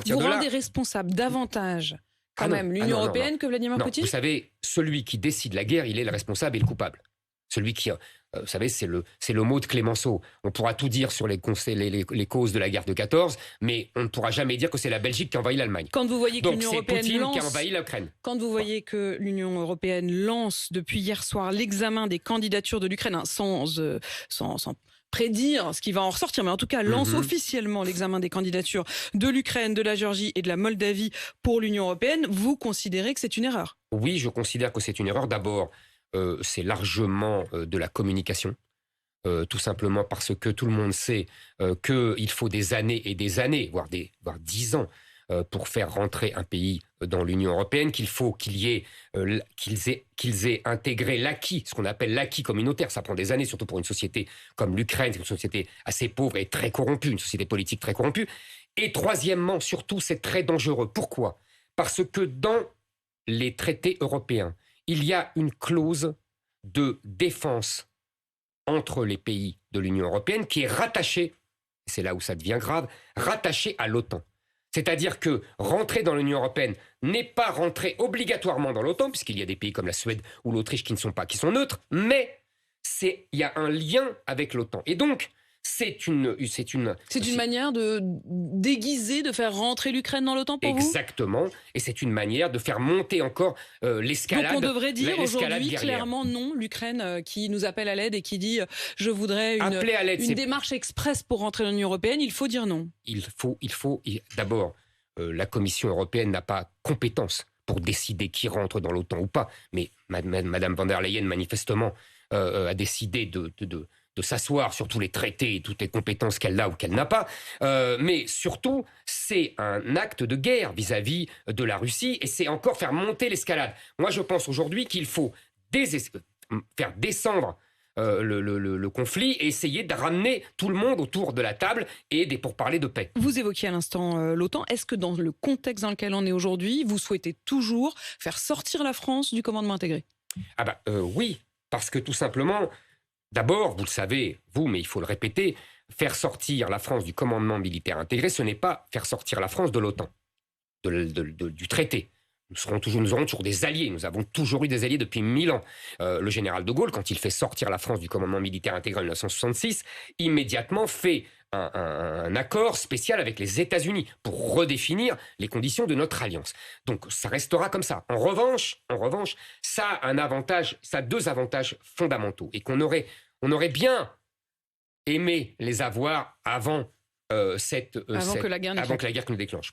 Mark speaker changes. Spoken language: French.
Speaker 1: partir
Speaker 2: Vous
Speaker 1: de là...
Speaker 2: rendez responsable davantage quand
Speaker 1: Ah non,
Speaker 2: même
Speaker 1: ah
Speaker 2: l'Union
Speaker 1: non, non,
Speaker 2: européenne
Speaker 1: non.
Speaker 2: que Vladimir
Speaker 1: Non,
Speaker 2: Poutine?
Speaker 1: vous savez, celui qui décide la guerre, il est le responsable et le coupable. Celui qui, vous savez, c'est le mot de Clémenceau. On pourra tout dire sur les causes de la guerre de 14, mais on ne pourra jamais dire que c'est la Belgique qui a envahi l'Allemagne.
Speaker 2: Quand vous voyez que
Speaker 1: Donc
Speaker 2: l'Union
Speaker 1: c'est
Speaker 2: européenne
Speaker 1: Poutine qui a envahi l'Ukraine.
Speaker 2: Quand vous voyez que l'Union européenne lance depuis hier soir l'examen des candidatures de l'Ukraine, hein, sans prédire ce qui va en ressortir, mais en tout cas lance officiellement l'examen des candidatures de l'Ukraine, de la Géorgie et de la Moldavie pour l'Union européenne, vous considérez que c'est une erreur?
Speaker 1: Oui, je considère que c'est une erreur. D'abord, c'est largement de la communication. Tout simplement parce que tout le monde sait qu'il faut des années et des années, voire 10 ans, pour faire rentrer un pays dans l'Union européenne, qu'il faut qu'ils aient intégré l'acquis, ce qu'on appelle l'acquis communautaire. Ça prend des années, surtout pour une société comme l'Ukraine, une société assez pauvre et très corrompue, une société politique très corrompue. Et troisièmement, surtout, c'est très dangereux. Pourquoi ? Parce que dans les traités européens, il y a une clause de défense entre les pays de l'Union européenne qui est rattachée, c'est là où ça devient grave, rattachée à l'OTAN. C'est-à-dire que rentrer dans l'Union européenne n'est pas rentrer obligatoirement dans l'OTAN, puisqu'il y a des pays comme la Suède ou l'Autriche qui sont neutres, mais il y a un lien avec l'OTAN. Et donc, c'est une
Speaker 2: manière de déguiser, de faire rentrer l'Ukraine dans l'OTAN pour vous ?
Speaker 1: Exactement. Et c'est une manière de faire monter encore l'escalade.
Speaker 2: Donc on devrait dire aujourd'hui
Speaker 1: guerrière.
Speaker 2: Clairement non, l'Ukraine qui nous appelle à l'aide et qui dit je voudrais une démarche express pour rentrer dans l'Union européenne, il faut dire non.
Speaker 1: D'abord, la Commission européenne n'a pas compétence pour décider qui rentre dans l'OTAN ou pas. Mais Madame von der Leyen, manifestement, a décidé de s'asseoir sur tous les traités et toutes les compétences qu'elle a ou qu'elle n'a pas. Mais surtout, c'est un acte de guerre vis-à-vis de la Russie et c'est encore faire monter l'escalade. Moi, je pense aujourd'hui qu'il faut faire descendre le conflit et essayer de ramener tout le monde autour de la table et des pourparlers de paix.
Speaker 2: Vous évoquiez à l'instant l'OTAN. Est-ce que dans le contexte dans lequel on est aujourd'hui, vous souhaitez toujours faire sortir la France du commandement intégré ?
Speaker 1: Oui, parce que tout simplement... D'abord, vous le savez, mais il faut le répéter, faire sortir la France du commandement militaire intégré, ce n'est pas faire sortir la France de l'OTAN, du traité. Nous aurons toujours des alliés, nous avons toujours eu des alliés depuis 1000 ans. Le général de Gaulle, quand il fait sortir la France du commandement militaire intégré en 1966, immédiatement fait un accord spécial avec les États-Unis pour redéfinir les conditions de notre alliance. Donc ça restera comme ça. En revanche, ça a deux avantages fondamentaux et on aurait bien aimé les avoir avant que la guerre ne déclenche.